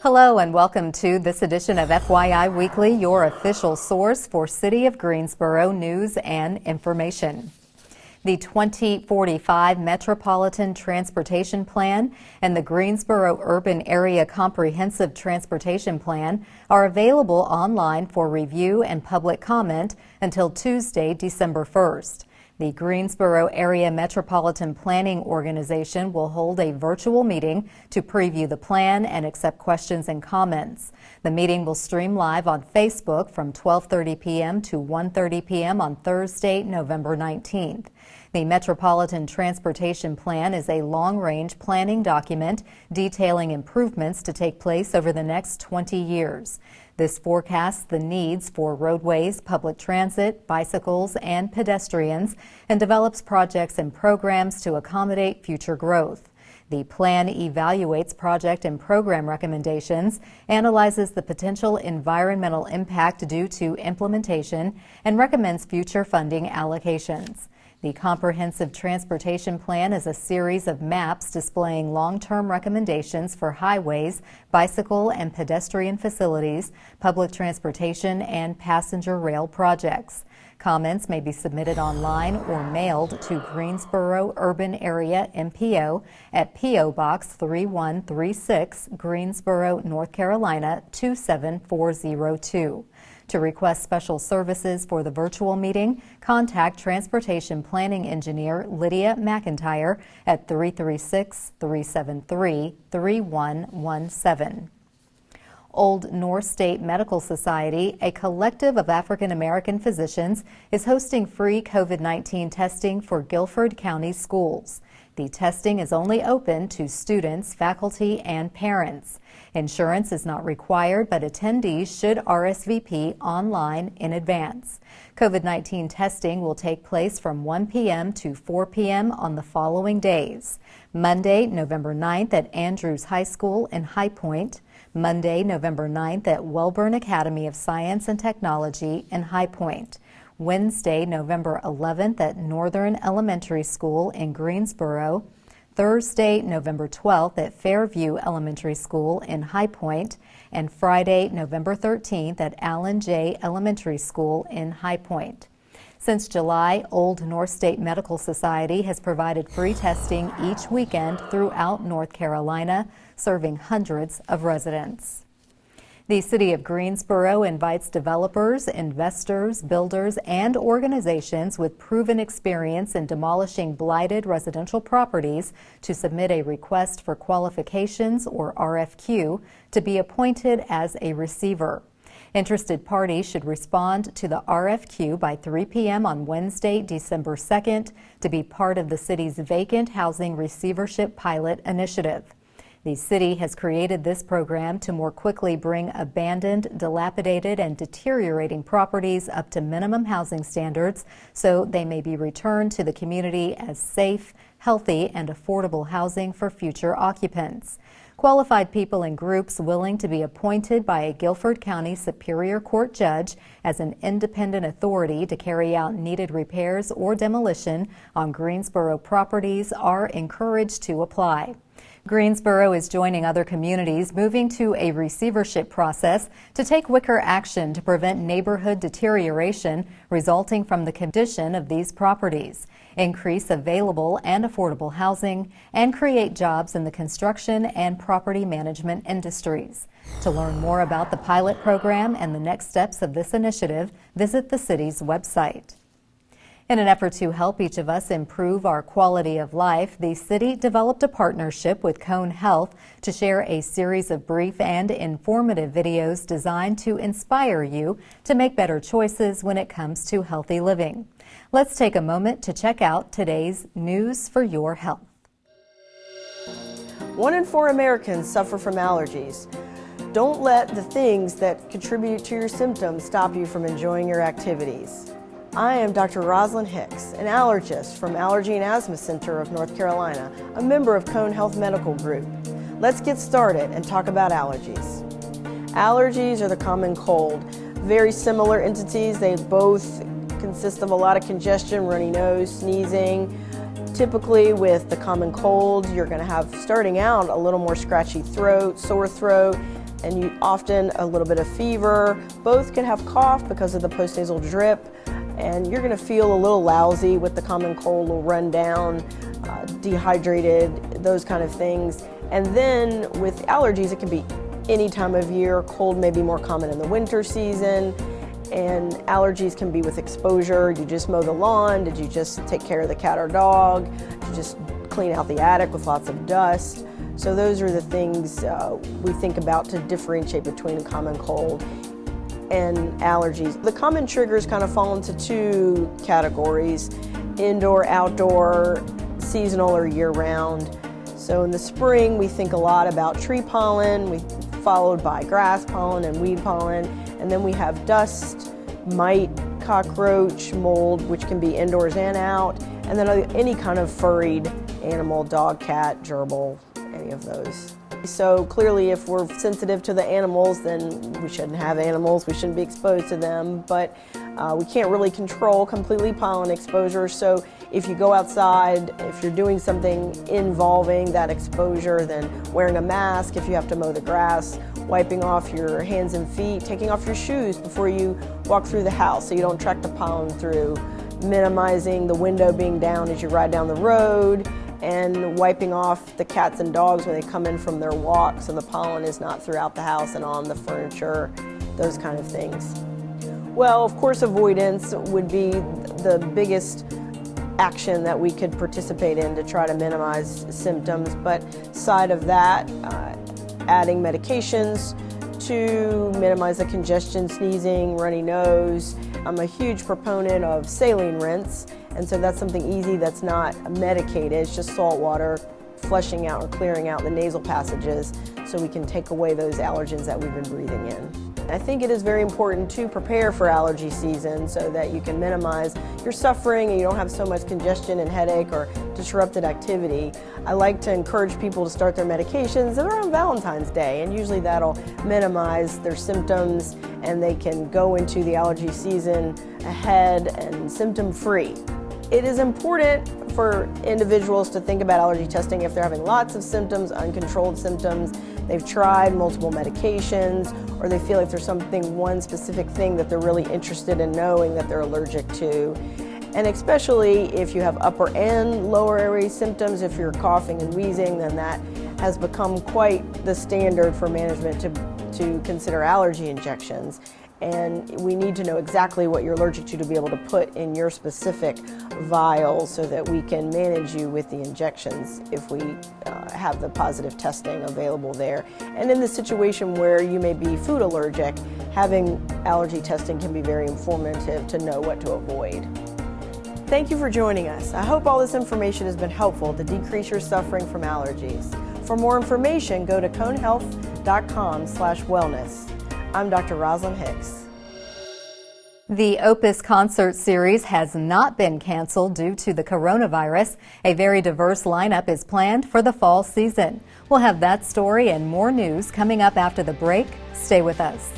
Hello and welcome to this edition of FYI Weekly, your official source for City of Greensboro news and information. The 2045 Metropolitan Transportation Plan and the Greensboro Urban Area Comprehensive Transportation Plan are available online for review and public comment until Tuesday, December 1st. The Greensboro Area Metropolitan Planning Organization will hold a virtual meeting to preview the plan and accept questions and comments. The meeting will stream live on Facebook from 12:30 p.m. to 1:30 p.m. on Thursday, November 19th. The Metropolitan Transportation Plan is a long-range planning document detailing improvements to take place over the next 20 years. This forecasts the needs for roadways, public transit, bicycles, and pedestrians, and develops projects and programs to accommodate future growth. The plan evaluates project and program recommendations, analyzes the potential environmental impact due to implementation, and recommends future funding allocations. The Comprehensive Transportation Plan is a series of maps displaying long-term recommendations for highways, bicycle and pedestrian facilities, public transportation, and passenger rail projects. Comments may be submitted online or mailed to Greensboro Urban Area MPO at P.O. Box 3136, Greensboro, North Carolina 27402. To request special services for the virtual meeting, contact Transportation Planning Engineer Lydia McIntyre at 336-373-3117. Old North State Medical Society, a collective of African American physicians, is hosting free COVID-19 testing for Guilford County schools. The testing is only open to students, faculty, and parents. Insurance is not required, but attendees should RSVP online in advance. COVID-19 testing will take place from 1 p.m. to 4 p.m. on the following days: Monday, November 9th at Andrews High School in High Point, Monday, November 9th at Welborn Academy of Science and Technology in High Point, Wednesday, November 11th at Northern Elementary School in Greensboro, Thursday, November 12th at Fairview Elementary School in High Point, and Friday, November 13th at Allen J. Elementary School in High Point. Since July, Old North State Medical Society has provided free testing each weekend throughout North Carolina, serving hundreds of residents. The City of Greensboro invites developers, investors, builders, and organizations with proven experience in demolishing blighted residential properties to submit a request for qualifications, or RFQ, to be appointed as a receiver. Interested parties should respond to the RFQ by 3 p.m. on Wednesday, December 2nd, to be part of the city's Vacant Housing Receivership Pilot Initiative. The city has created this program to more quickly bring abandoned, dilapidated, and deteriorating properties up to minimum housing standards so they may be returned to the community as safe, healthy, and affordable housing for future occupants. Qualified people and groups willing to be appointed by a Guilford County Superior Court judge as an independent authority to carry out needed repairs or demolition on Greensboro properties are encouraged to apply. Greensboro is joining other communities moving to a receivership process to take quicker action to prevent neighborhood deterioration resulting from the condition of these properties, increase available and affordable housing, and create jobs in the construction and property management industries. To learn more about the pilot program and the next steps of this initiative, visit the city's website. In an effort to help each of us improve our quality of life, the city developed a partnership with Cone Health to share a series of brief and informative videos designed to inspire you to make better choices when it comes to healthy living. Let's take a moment to check out today's News for Your Health. 1 in 4 Americans suffer from allergies. Don't let the things that contribute to your symptoms stop you from enjoying your activities. I am Dr. Rosalind Hicks, an allergist from Allergy and Asthma Center of North Carolina, a member of Cone Health Medical Group. Let's get started and talk about allergies. Allergies are the common cold. Very similar entities. They both consist of a lot of congestion, runny nose, sneezing. Typically with the common cold, you're going to have, starting out, a little more scratchy throat, sore throat, and you often a little bit of fever. Both can have cough because of the postnasal drip, and you're going to feel a little lousy with the common cold, will run down, dehydrated, those kind of things. And then with allergies, it can be any time of year. Cold may be more common in the winter season, and allergies can be with exposure. You just mow the lawn? Did you just take care of the cat or dog? Did you just clean out the attic with lots of dust? So those are the things we think about to differentiate between a common cold and allergies. The common triggers kind of fall into two categories: indoor, outdoor, seasonal, or year-round. So in the spring, we think a lot about tree pollen, followed by grass pollen and weed pollen, and then we have dust, mite, cockroach, mold, which can be indoors and out, and then any kind of furried animal, dog, cat, gerbil, any of those. So clearly, if we're sensitive to the animals, then we shouldn't have animals, we shouldn't be exposed to them, but we can't really control completely pollen exposure. So if you go outside, if you're doing something involving that exposure, then wearing a mask if you have to mow the grass, wiping off your hands and feet, taking off your shoes before you walk through the house so you don't track the pollen through, minimizing the window being down as you ride down the road, and wiping off the cats and dogs when they come in from their walk so the pollen is not throughout the house and on the furniture, those kind of things. Well, of course, avoidance would be the biggest action that we could participate in to try to minimize symptoms, but side of that, adding medications to minimize the congestion, sneezing, runny nose. I'm a huge proponent of saline rinse, and so that's something easy that's not medicated. It's just salt water flushing out or clearing out the nasal passages so we can take away those allergens that we've been breathing in. I think it is very important to prepare for allergy season so that you can minimize your suffering and you don't have so much congestion and headache or disrupted activity. I like to encourage people to start their medications around Valentine's Day, and usually that'll minimize their symptoms and they can go into the allergy season ahead and symptom-free. It is important for individuals to think about allergy testing if they're having lots of symptoms, uncontrolled symptoms, they've tried multiple medications, or they feel like there's one specific thing that they're really interested in knowing that they're allergic to. And especially if you have upper and lower airway symptoms, if you're coughing and wheezing, then that has become quite the standard for management to consider allergy injections. And we need to know exactly what you're allergic to be able to put in your specific vial so that we can manage you with the injections if we have the positive testing available there. And in the situation where you may be food allergic, having allergy testing can be very informative to know what to avoid. Thank you for joining us. I hope all this information has been helpful to decrease your suffering from allergies. For more information, go to conehealth.com/wellness. I'm Dr. Rosalind Hicks. The Opus concert series has not been canceled due to the coronavirus. A very diverse lineup is planned for the fall season. We'll have that story and more news coming up after the break. Stay with us.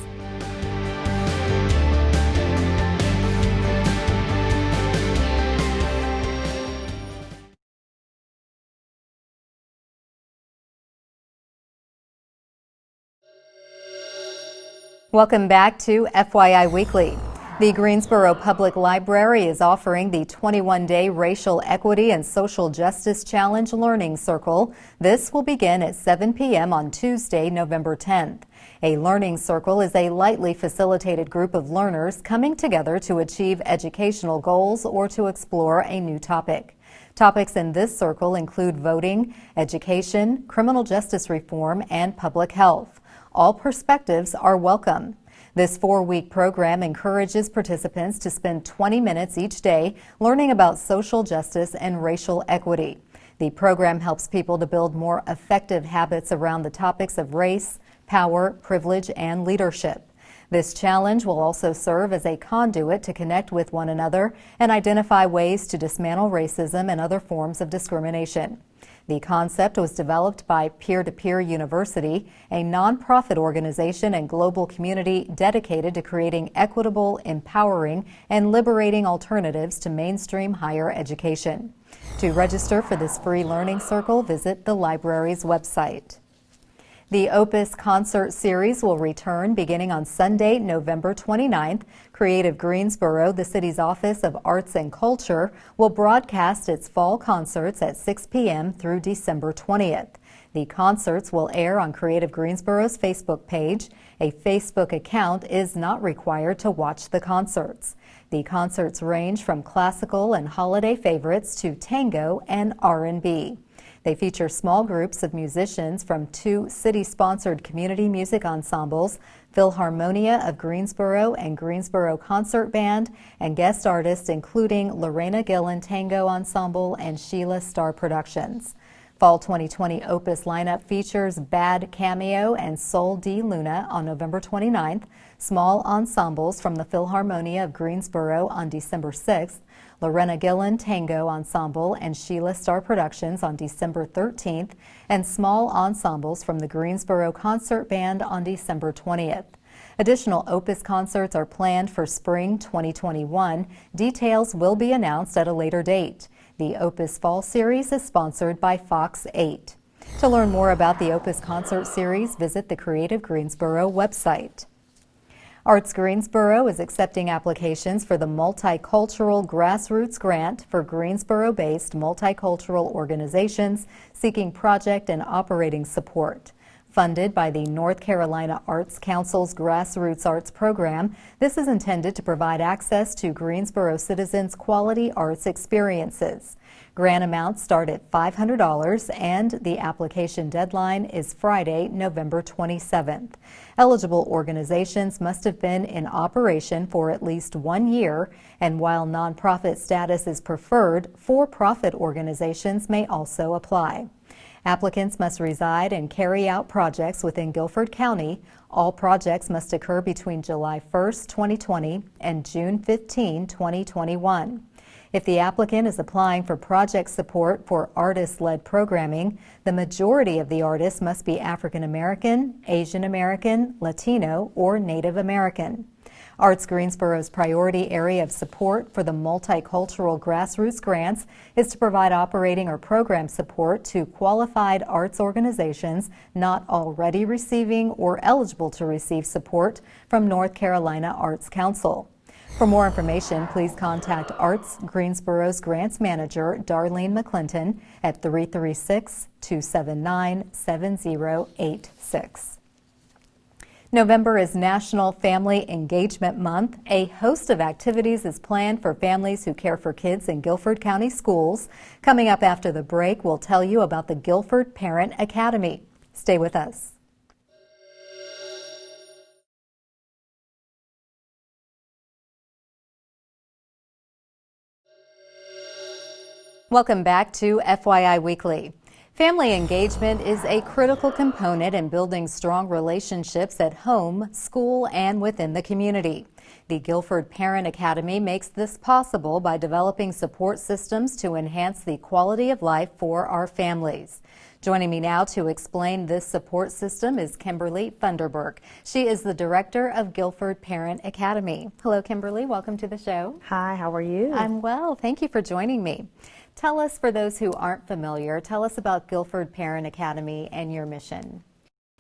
Welcome back to FYI Weekly. The Greensboro Public Library is offering the 21-day Racial Equity and Social Justice Challenge Learning Circle. This will begin at 7 p.m. on Tuesday, November 10th. A learning circle is a lightly facilitated group of learners coming together to achieve educational goals or to explore a new topic. Topics in this circle include voting, education, criminal justice reform, and public health. All perspectives are welcome. This 4-week program encourages participants to spend 20 minutes each day learning about social justice and racial equity. The program helps people to build more effective habits around the topics of race, power, privilege, and leadership. This challenge will also serve as a conduit to connect with one another and identify ways to dismantle racism and other forms of discrimination. The concept was developed by Peer-to-Peer University, a nonprofit organization and global community dedicated to creating equitable, empowering, and liberating alternatives to mainstream higher education. To register for this free learning circle, visit the library's website. The Opus concert series will return beginning on Sunday, November 29th. Creative Greensboro, the city's Office of Arts and Culture, will broadcast its fall concerts at 6 p.m. through December 20th. The concerts will air on Creative Greensboro's Facebook page. A Facebook account is not required to watch the concerts. The concerts range from classical and holiday favorites to tango and R&B. They feature small groups of musicians from 2 city-sponsored community music ensembles, Philharmonia of Greensboro and Greensboro Concert Band, and guest artists including Lorena Gillen Tango Ensemble and Sheila Star Productions. Fall 2020 Opus lineup features Bad Cameo and Sol de Luna on November 29th, small ensembles from the Philharmonia of Greensboro on December 6th, Lorena Gillen Tango Ensemble and Sheila Star Productions on December 13th, and small ensembles from the Greensboro Concert Band on December 20th. Additional Opus concerts are planned for spring 2021. Details will be announced at a later date. The Opus Fall Series is sponsored by Fox 8. To learn more about the Opus Concert Series, visit the Creative Greensboro website. Arts Greensboro is accepting applications for the Multicultural Grassroots Grant for Greensboro-based multicultural organizations seeking project and operating support. Funded by the North Carolina Arts Council's Grassroots Arts Program, this is intended to provide access to Greensboro citizens' quality arts experiences. Grant amounts start at $500 and the application deadline is Friday, November 27th. Eligible organizations must have been in operation for at least 1 year, and while nonprofit status is preferred, for-profit organizations may also apply. Applicants must reside and carry out projects within Guilford County. All projects must occur between July 1, 2020 and June 15, 2021. If the applicant is applying for project support for artist-led programming, the majority of the artists must be African American, Asian American, Latino, or Native American. Arts Greensboro's priority area of support for the multicultural grassroots grants is to provide operating or program support to qualified arts organizations not already receiving or eligible to receive support from North Carolina Arts Council. For more information, please contact Arts Greensboro's Grants Manager, Darlene McClinton, at 336-279-7086. November is National Family Engagement Month. A host of activities is planned for families who care for kids in Guilford County schools. Coming up after the break, we'll tell you about the Guilford Parent Academy. Stay with us. Welcome back to FYI Weekly. Family engagement is a critical component in building strong relationships at home, school, and within the community. The Guilford Parent Academy makes this possible by developing support systems to enhance the quality of life for our families. Joining me now to explain this support system is Kimberly Funderburk. She is the director of Guilford Parent Academy. Hello, Kimberly. Welcome to the show. Hi, how are you? I'm well. Thank you for joining me. Tell us, for those who aren't familiar, tell us about Guilford Parent Academy and your mission.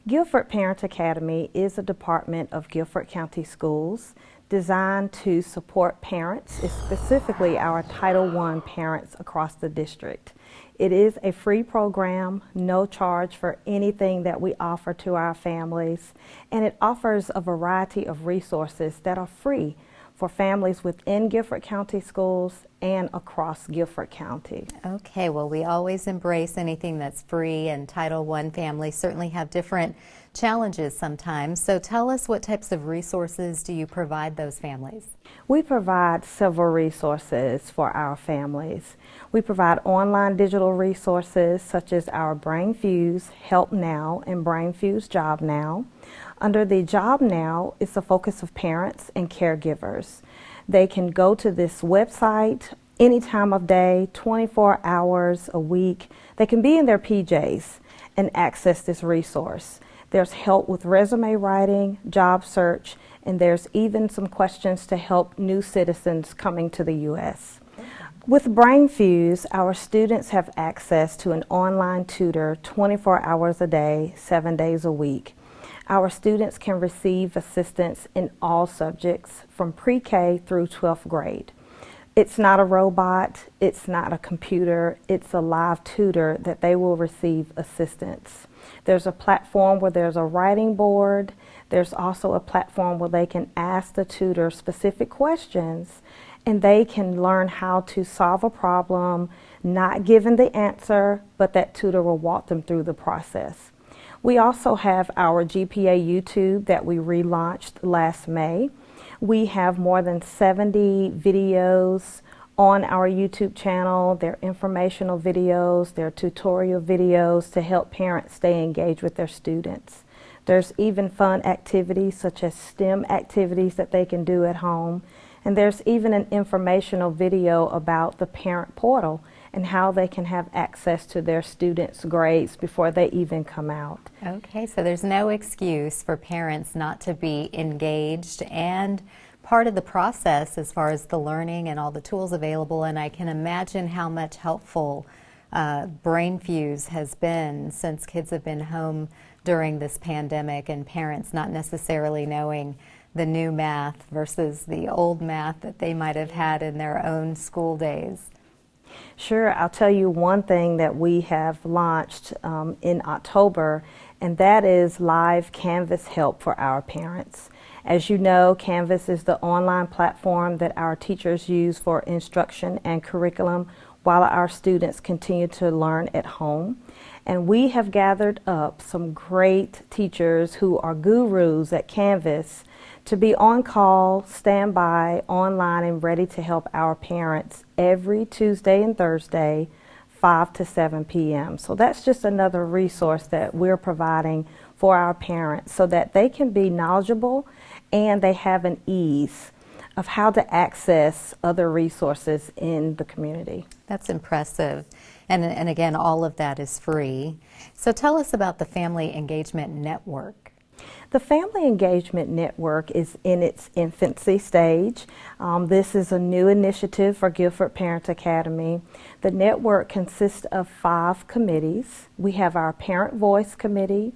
Guilford Parent Academy is a department of Guilford County Schools designed to support parents, specifically our Title I parents across the district. It is a free program, no charge for anything that we offer to our families, and it offers a variety of resources that are free for families within Guilford County schools and across Guilford County. Okay, well, we always embrace anything that's free, and Title I families certainly have different challenges sometimes. So tell us, what types of resources do you provide those families? We provide several resources for our families. We provide online digital resources such as our Brain Fuse Help Now and Brain Fuse Job Now. Under the Job Now, it's the focus of parents and caregivers. They can go to this website any time of day, 24 hours a week. They can be in their PJs and access this resource. There's help with resume writing, job search, and there's even some questions to help new citizens coming to the U.S. With BrainFuse, our students have access to an online tutor 24 hours a day, 7 days a week. Our students can receive assistance in all subjects from pre-K through 12th grade. It's not a robot, it's not a computer, it's a live tutor that they will receive assistance. There's a platform where there's a writing board. There's also a platform where they can ask the tutor specific questions and they can learn how to solve a problem, not given the answer, but that tutor will walk them through the process. We also have our GPA YouTube that we relaunched last May. We have more than 70 videos on our YouTube channel. They're informational videos, they're tutorial videos to help parents stay engaged with their students. There's even fun activities such as STEM activities that they can do at home. And there's even an informational video about the parent portal and how they can have access to their students' grades before they even come out. Okay, so there's no excuse for parents not to be engaged and part of the process as far as the learning and all the tools available, and I can imagine how much helpful BrainFuse has been since kids have been home during this pandemic and parents not necessarily knowing the new math versus the old math that they might have had in their own school days. Sure, I'll tell you one thing that we have launched in October, and that is live Canvas help for our parents. As you know, Canvas is the online platform that our teachers use for instruction and curriculum while our students continue to learn at home. And we have gathered up some great teachers who are gurus at Canvas to be on call, standby, online, and ready to help our parents every Tuesday and Thursday, 5 to 7 p.m. So that's just another resource that we're providing for our parents so that they can be knowledgeable and they have an ease of how to access other resources in the community. That's impressive. And again, all of that is free. So tell us about the Family Engagement Network. The Family Engagement Network is in its infancy stage. This is a new initiative for Guilford Parent Academy. The network consists of 5 committees. We have our Parent Voice Committee,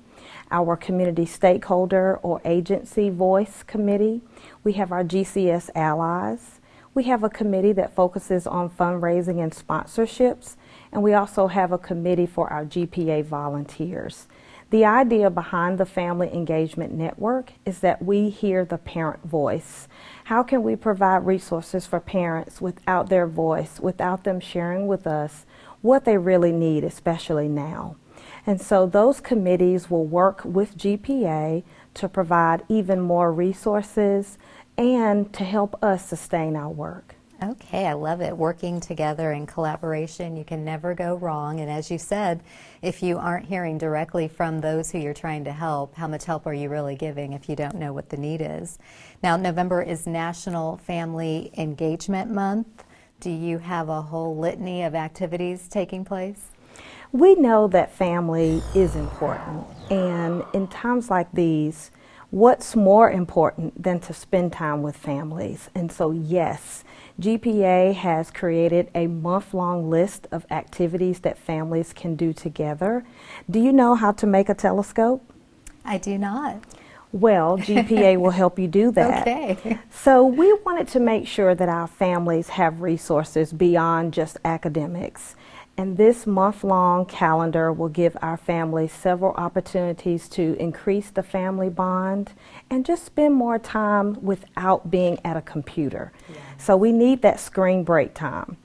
our Community Stakeholder or Agency Voice Committee. We have our GCS Allies. We have a committee that focuses on fundraising and sponsorships, and we also have a committee for our GPA volunteers. The idea behind the Family Engagement Network is that we hear the parent voice. How can we provide resources for parents without their voice, without them sharing with us what they really need, especially now? And so those committees will work with GPA to provide even more resources and to help us sustain our work. Okay, I love it. Working together in collaboration, you can never go wrong. And as you said, if you aren't hearing directly from those who you're trying to help, how much help are you really giving if you don't know what the need is? Now, November is National Family Engagement Month. Do you have a whole litany of activities taking place? We know that family is important, and in times like these, what's more important than to spend time with families? And so yes, GPA has created a month-long list of activities that families can do together. Do you know how to make a telescope? I do not. Well, GPA will help you do that. Okay. So we wanted to make sure that our families have resources beyond just academics. And this month-long calendar will give our families several opportunities to increase the family bond and just spend more time without being at a computer. Yeah. So we need that screen break time.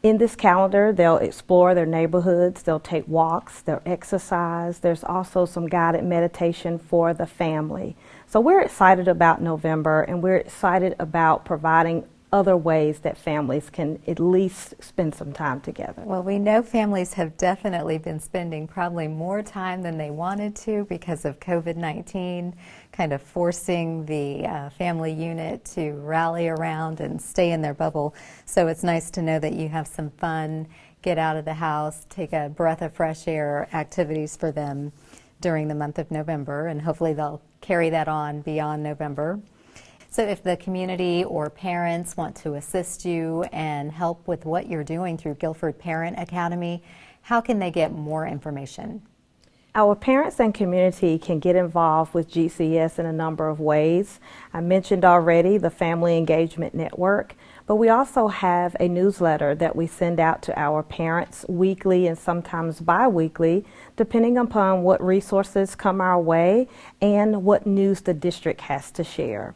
In this calendar, they'll explore their neighborhoods, they'll take walks, they'll exercise. There's also some guided meditation for the family. So we're excited about November, and we're excited about providing other ways that families can at least spend some time together. Well, we know families have definitely been spending probably more time than they wanted to because of COVID-19, kind of forcing the family unit to rally around and stay in their bubble. So it's nice to know that you have some fun, get out of the house, take a breath of fresh air activities for them during the month of November, and hopefully they'll carry that on beyond November. So if the community or parents want to assist you and help with what you're doing through Guilford Parent Academy, how can they get more information? Our parents and community can get involved with GCS in a number of ways. I mentioned already the Family Engagement Network, but we also have a newsletter that we send out to our parents weekly and sometimes bi-weekly, depending upon what resources come our way and what news the district has to share.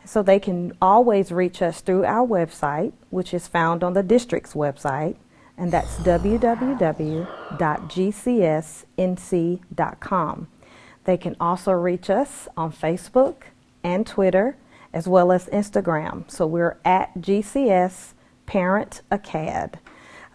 So they can always reach us through our website, which is found on the district's website, and that's www.gcsnc.com. They can also reach us on Facebook and Twitter, as well as Instagram. So we're at GCS Parent Acad.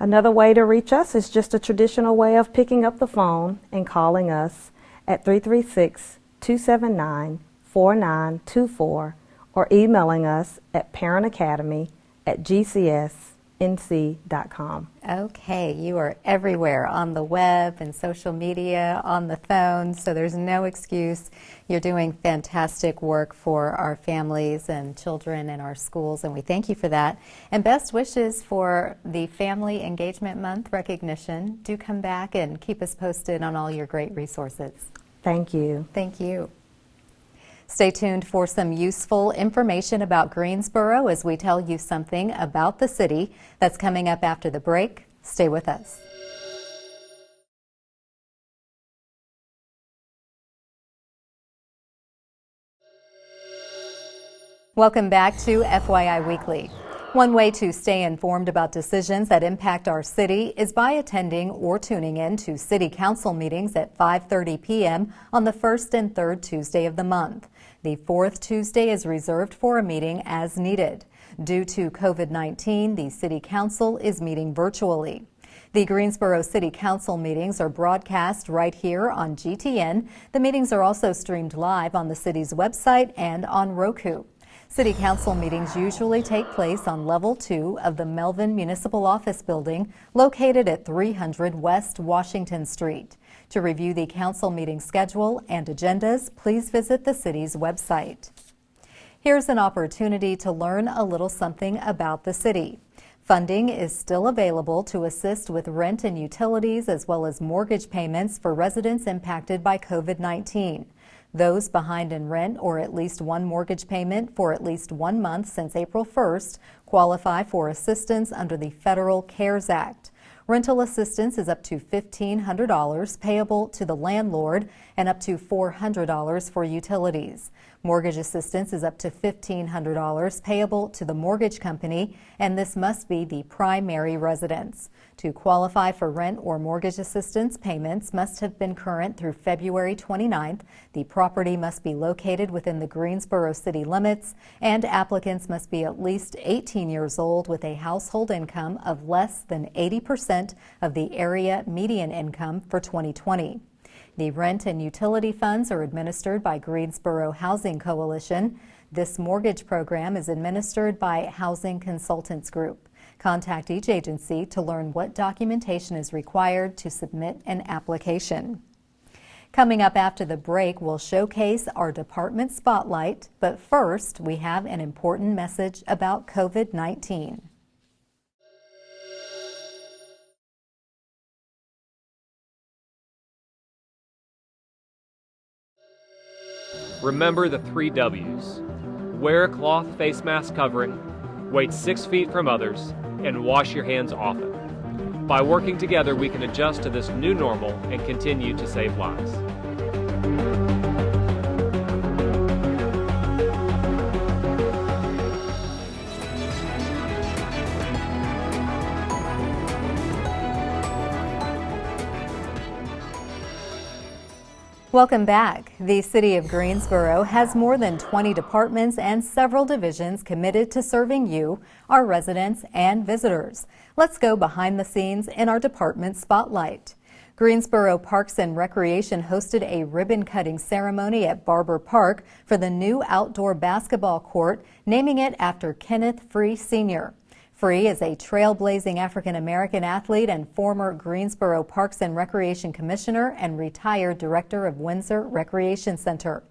Another way to reach us is just a traditional way of picking up the phone and calling us at 336-279-4924 or emailing us at parentacademy@gcsnc.com. Okay, you are everywhere on the web and social media, on the phone, so there's no excuse. You're doing fantastic work for our families and children in our schools, and we thank you for that. And best wishes for the Family Engagement Month recognition. Do come back and keep us posted on all your great resources. Thank you. Thank you. Stay tuned for some useful information about Greensboro as we tell you something about the city. That's coming up after the break. Stay with us. Welcome back to FYI Weekly. One way to stay informed about decisions that impact our city is by attending or tuning in to City Council meetings at 5:30 p.m. on the first and third Tuesday of the month. The fourth Tuesday is reserved for a meeting as needed. Due to COVID-19, the City Council is meeting virtually. The Greensboro City Council meetings are broadcast right here on GTN. The meetings are also streamed live on the city's website and on Roku. City Council meetings usually take place on Level 2 of the Melvin Municipal Office Building, located at 300 West Washington Street. To review the council meeting schedule and agendas, please visit the city's website. Here's an opportunity to learn a little something about the city. Funding is still available to assist with rent and utilities as well as mortgage payments for residents impacted by COVID-19. Those behind in rent or at least one mortgage payment for at least 1 month since April 1st qualify for assistance under the Federal CARES Act. Rental assistance is up to $1,500 payable to the landlord and up to $400 for utilities. Mortgage assistance is up to $1,500 payable to the mortgage company, and this must be the primary residence. To qualify for rent or mortgage assistance, payments must have been current through February 29th. The property must be located within the Greensboro city limits, and applicants must be at least 18 years old with a household income of less than 80% of the area median income for 2020. The rent and utility funds are administered by Greensboro Housing Coalition. This mortgage program is administered by Housing Consultants Group. Contact each agency to learn what documentation is required to submit an application. Coming up after the break, we'll showcase our department spotlight, but first we have an important message about COVID-19. Remember the 3 W's. Wear a cloth face mask covering, wait 6 feet from others, and wash your hands often. By working together, we can adjust to this new normal and continue to save lives. Welcome back. The City of Greensboro has more than 20 departments and several divisions committed to serving you, our residents and visitors. Let's go behind the scenes in our department spotlight. Greensboro Parks and Recreation hosted a ribbon-cutting ceremony at Barber Park for the new outdoor basketball court, naming it after Kenneth Free Sr. Free is a trailblazing African-American athlete and former Greensboro Parks and Recreation Commissioner and retired Director of Windsor Recreation Center.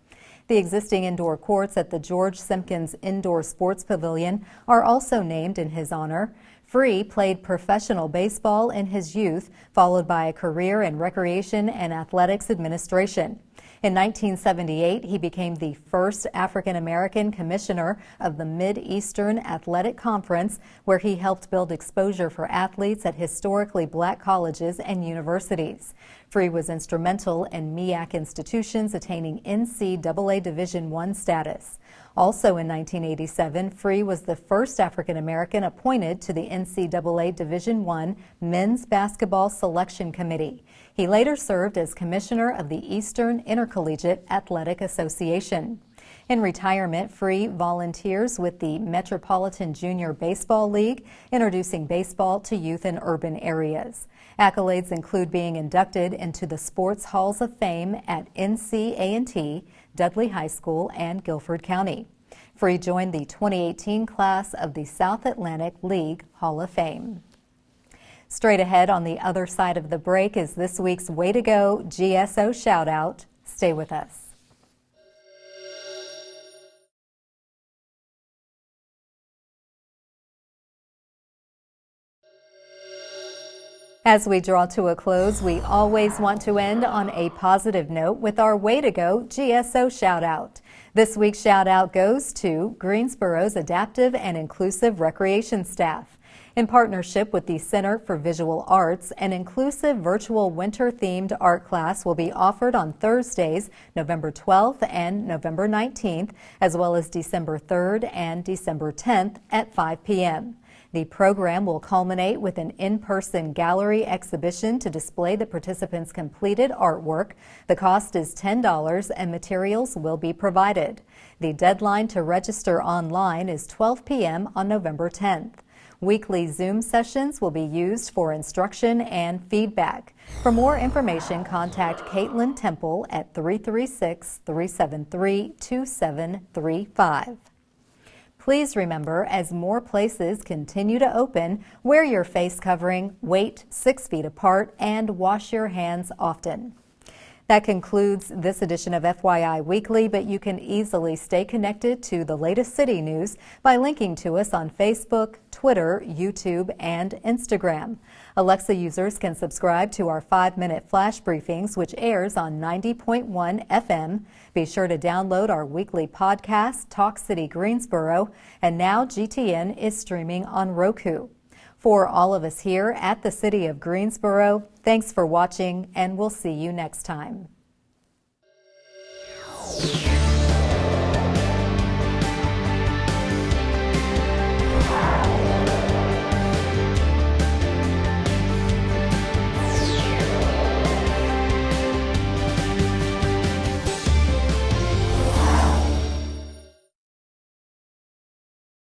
The existing indoor courts at the George Simpkins Indoor Sports Pavilion are also named in his honor. Free played professional baseball in his youth, followed by a career in recreation and athletics administration. In 1978, he became the first African-American commissioner of the Mid-Eastern Athletic Conference, where he helped build exposure for athletes at historically black colleges and universities. Free was instrumental in MEAC institutions attaining NCAA Division I status. Also in 1987, Free was the first African-American appointed to the NCAA Division I Men's Basketball Selection Committee. He later served as commissioner of the Eastern Intercollegiate Athletic Association. In retirement, Free volunteers with the Metropolitan Junior Baseball League, introducing baseball to youth in urban areas. Accolades include being inducted into the Sports Halls of Fame at NC-A&T, Dudley High School, and Guilford County. Free joined the 2018 class of the South Atlantic League Hall of Fame. Straight ahead on the other side of the break is this week's Way to Go GSO shout out. Stay with us. As we draw to a close, we always want to end on a positive note with our Way to Go GSO shout out. This week's shout out goes to Greensboro's Adaptive and Inclusive Recreation staff. In partnership with the Center for Visual Arts, an inclusive virtual winter-themed art class will be offered on Thursdays, November 12th and November 19th, as well as December 3rd and December 10th at 5 p.m. The program will culminate with an in-person gallery exhibition to display the participants' completed artwork. The cost is $10 and materials will be provided. The deadline to register online is 12 p.m. on November 10th. Weekly Zoom sessions will be used for instruction and feedback. For more information, contact Caitlin Temple at 336-373-2735. Please remember, as more places continue to open, wear your face covering, wait 6 feet apart, and wash your hands often. That concludes this edition of FYI Weekly, but you can easily stay connected to the latest city news by linking to us on Facebook, Twitter, YouTube, and Instagram. Alexa users can subscribe to our 5-minute flash briefings, which airs on 90.1 FM. Be sure to download our weekly podcast, Talk City Greensboro, and now GTN is streaming on Roku. For all of us here at the City of Greensboro, thanks for watching, and we'll see you next time.